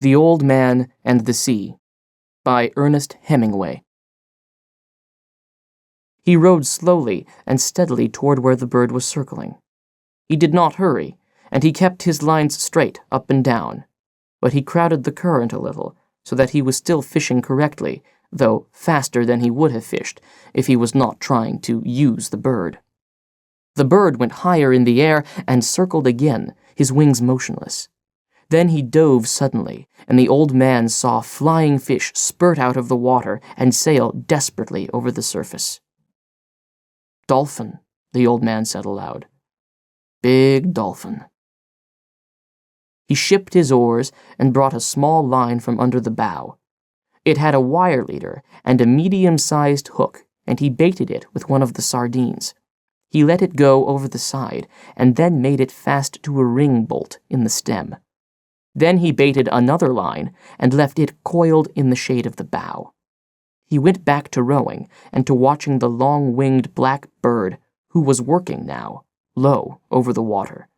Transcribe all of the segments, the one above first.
The Old Man and the Sea by Ernest Hemingway. He rowed slowly and steadily toward where the bird was circling. He did not hurry, and he kept his lines straight up and down, but he crowded the current a little so that he was still fishing correctly, though faster than he would have fished if he was not trying to use the bird. The bird went higher in the air and circled again, his wings motionless. Then he dove suddenly, and the old man saw flying fish spurt out of the water and sail desperately over the surface. "Dolphin," the old man said aloud. "Big dolphin." He shipped his oars and brought a small line from under the bow. It had a wire leader and a medium-sized hook, and he baited it with one of the sardines. He let it go over the side, and then made it fast to a ring bolt in the stem. Then he baited another line and left it coiled in the shade of the bow. He went back to rowing and to watching the long-winged black bird, who was working now, low over the water.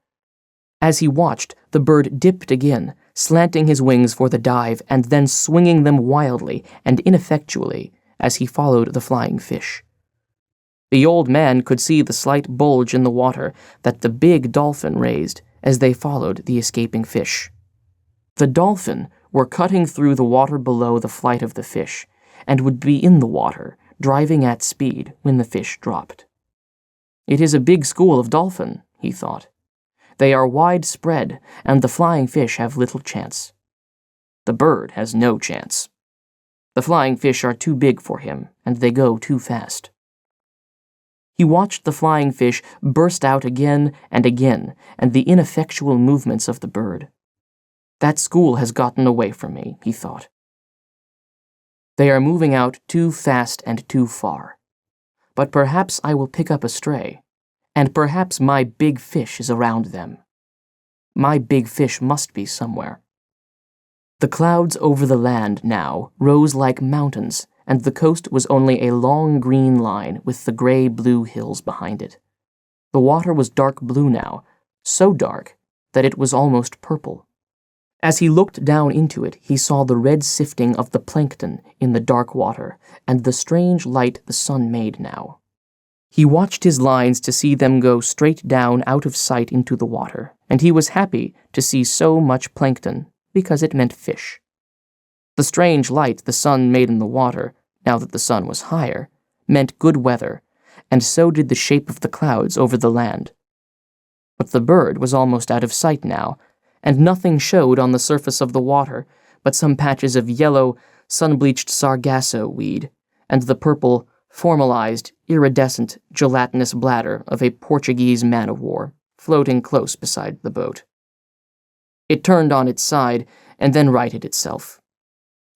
As he watched, the bird dipped again, slanting his wings for the dive and then swinging them wildly and ineffectually as he followed the flying fish. The old man could see the slight bulge in the water that the big dolphin raised as they followed the escaping fish. The dolphin were cutting through the water below the flight of the fish, and would be in the water, driving at speed when the fish dropped. "It is a big school of dolphin," he thought. "They are widespread, and the flying fish have little chance. The bird has no chance. The flying fish are too big for him, and they go too fast." He watched the flying fish burst out again and again, and the ineffectual movements of the bird. "That school has gotten away from me," he thought. "They are moving out too fast and too far. But perhaps I will pick up a stray, and perhaps my big fish is around them. My big fish must be somewhere." The clouds over the land now rose like mountains, and the coast was only a long green line with the gray-blue hills behind it. The water was dark blue now, so dark that it was almost purple. As he looked down into it, he saw the red sifting of the plankton in the dark water and the strange light the sun made now. He watched his lines to see them go straight down out of sight into the water, and he was happy to see so much plankton because it meant fish. The strange light the sun made in the water, now that the sun was higher, meant good weather, and so did the shape of the clouds over the land. But the bird was almost out of sight now, and nothing showed on the surface of the water but some patches of yellow, sun-bleached sargasso weed, and the purple, formalized, iridescent, gelatinous bladder of a Portuguese man-of-war, floating close beside the boat. It turned on its side, and then righted itself.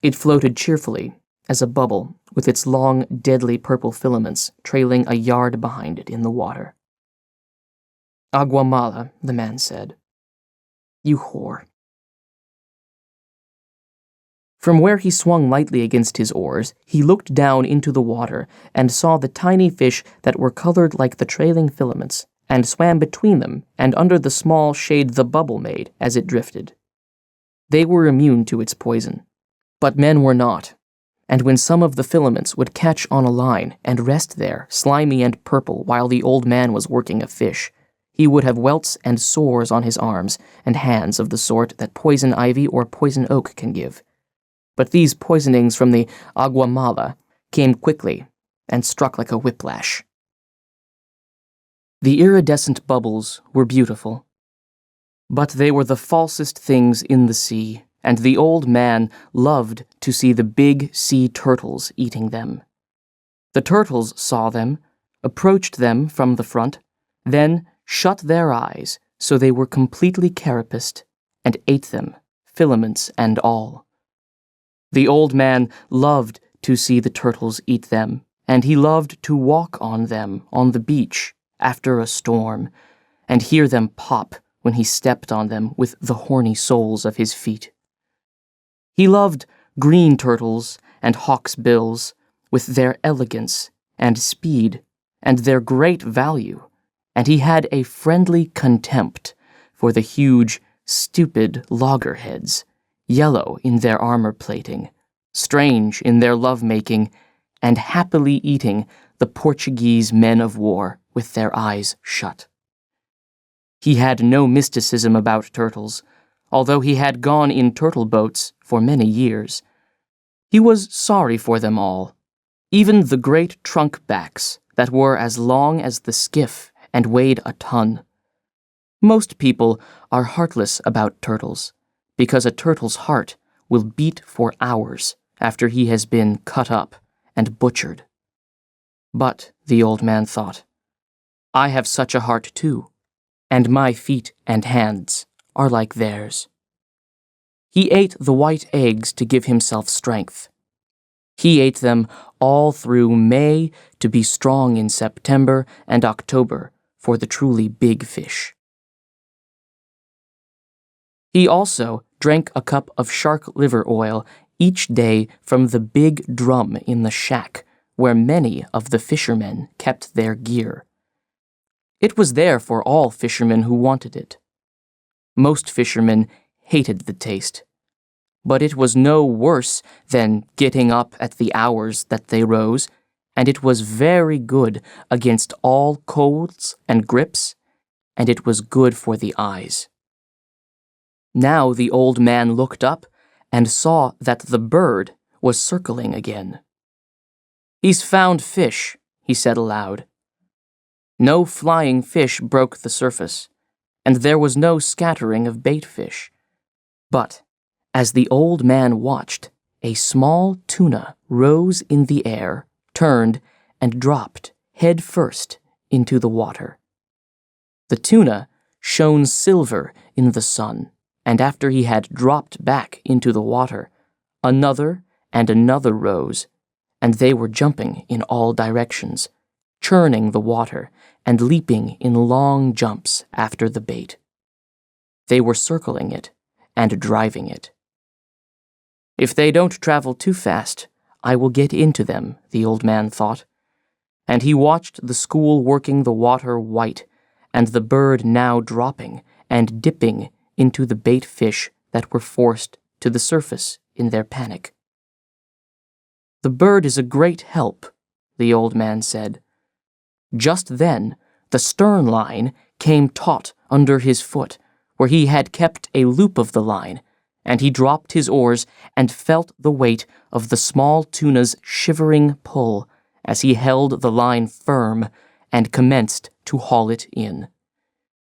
It floated cheerfully, as a bubble, with its long, deadly purple filaments trailing a yard behind it in the water. "Agua mala," the man said. "You whore." From where he swung lightly against his oars, he looked down into the water and saw the tiny fish that were colored like the trailing filaments, and swam between them and under the small shade the bubble made as it drifted. They were immune to its poison, but men were not, and when some of the filaments would catch on a line and rest there, slimy and purple, while the old man was working a fish, he would have welts and sores on his arms and hands of the sort that poison ivy or poison oak can give. But these poisonings from the agua mala came quickly and struck like a whiplash. The iridescent bubbles were beautiful, but they were the falsest things in the sea, and the old man loved to see the big sea turtles eating them. The turtles saw them, approached them from the front, then shut their eyes so they were completely carapaced, and ate them, filaments and all. The old man loved to see the turtles eat them, and he loved to walk on them on the beach after a storm, and hear them pop when he stepped on them with the horny soles of his feet. He loved green turtles and hawksbills with their elegance and speed and their great value, and he had a friendly contempt for the huge, stupid loggerheads, yellow in their armor plating, strange in their love-making, and happily eating the Portuguese men of war with their eyes shut. He had no mysticism about turtles, although he had gone in turtle boats for many years. He was sorry for them all, even the great trunk-backs that were as long as the skiff and weighed a ton. Most people are heartless about turtles, because a turtle's heart will beat for hours after he has been cut up and butchered. But, the old man thought, I have such a heart too, and my feet and hands are like theirs. He ate the white eggs to give himself strength. He ate them all through May to be strong in September and October for the truly big fish. He also drank a cup of shark liver oil each day from the big drum in the shack where many of the fishermen kept their gear. It was there for all fishermen who wanted it. Most fishermen hated the taste, but it was no worse than getting up at the hours that they rose, and it was very good against all colds and grips, and it was good for the eyes. Now the old man looked up and saw that the bird was circling again. He's found fish, he said aloud. No flying fish broke the surface, and there was no scattering of bait fish. But, as the old man watched, a small tuna rose in the air, turned, and dropped head first into the water. The tuna shone silver in the sun, and after he had dropped back into the water, another and another rose, and they were jumping in all directions, churning the water and leaping in long jumps after the bait. They were circling it and driving it. If they don't travel too fast, I will get into them, the old man thought, and he watched the school working the water white, and the bird now dropping and dipping into the bait fish that were forced to the surface in their panic. The bird is a great help, the old man said. Just then, the stern line came taut under his foot, where he had kept a loop of the line, and he dropped his oars and felt the weight of the small tuna's shivering pull as he held the line firm and commenced to haul it in.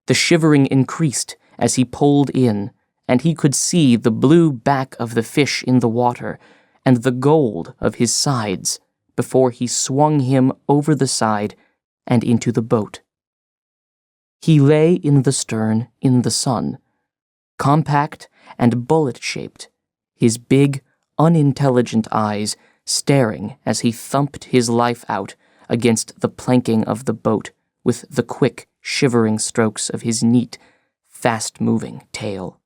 The shivering increased as he pulled in, and he could see the blue back of the fish in the water and the gold of his sides before he swung him over the side and into the boat. He lay in the stern in the sun, compact and bullet-shaped, his big, unintelligent eyes staring as he thumped his life out against the planking of the boat with the quick, shivering strokes of his neat, fast-moving tail.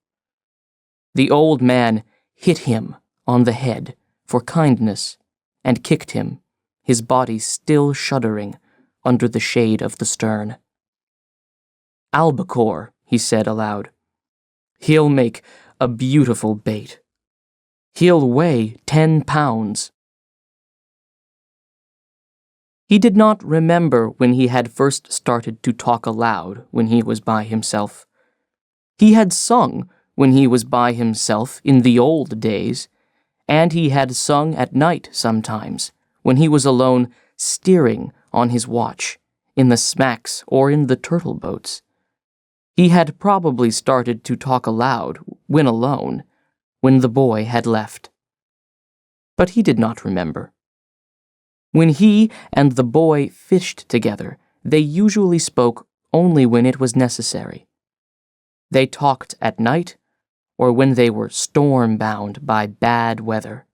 The old man hit him on the head for kindness and kicked him, his body still shuddering under the shade of the stern. Albacore, he said aloud. He'll make a beautiful bait. He'll weigh 10 pounds. He did not remember when he had first started to talk aloud when he was by himself. He had sung when he was by himself in the old days, and he had sung at night sometimes, when he was alone steering on his watch, in the smacks or in the turtle boats. He had probably started to talk aloud, when alone, when the boy had left. But he did not remember. When he and the boy fished together, they usually spoke only when it was necessary. They talked at night, or when they were storm-bound by bad weather.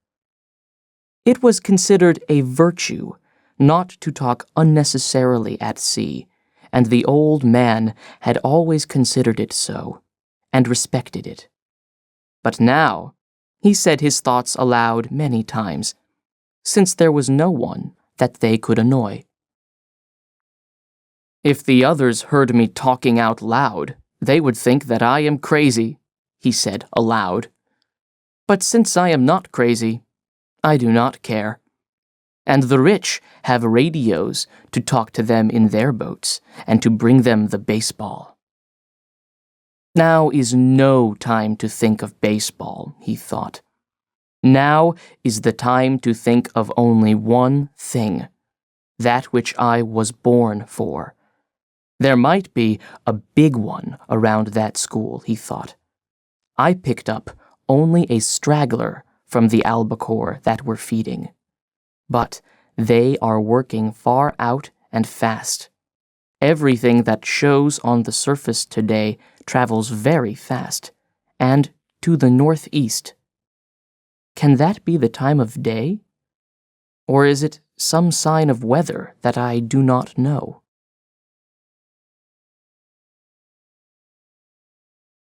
It was considered a virtue not to talk unnecessarily at sea, and the old man had always considered it so, and respected it. But now, he said his thoughts aloud many times, since there was no one that they could annoy. If the others heard me talking out loud, they would think that I am crazy, he said aloud. But since I am not crazy, I do not care. And the rich have radios to talk to them in their boats and to bring them the baseball. Now is no time to think of baseball, he thought. Now is the time to think of only one thing, that which I was born for. There might be a big one around that school, he thought. I picked up only a straggler from the albacore that were feeding. But they are working far out and fast. Everything that shows on the surface today travels very fast, and to the northeast. Can that be the time of day? Or is it some sign of weather that I do not know?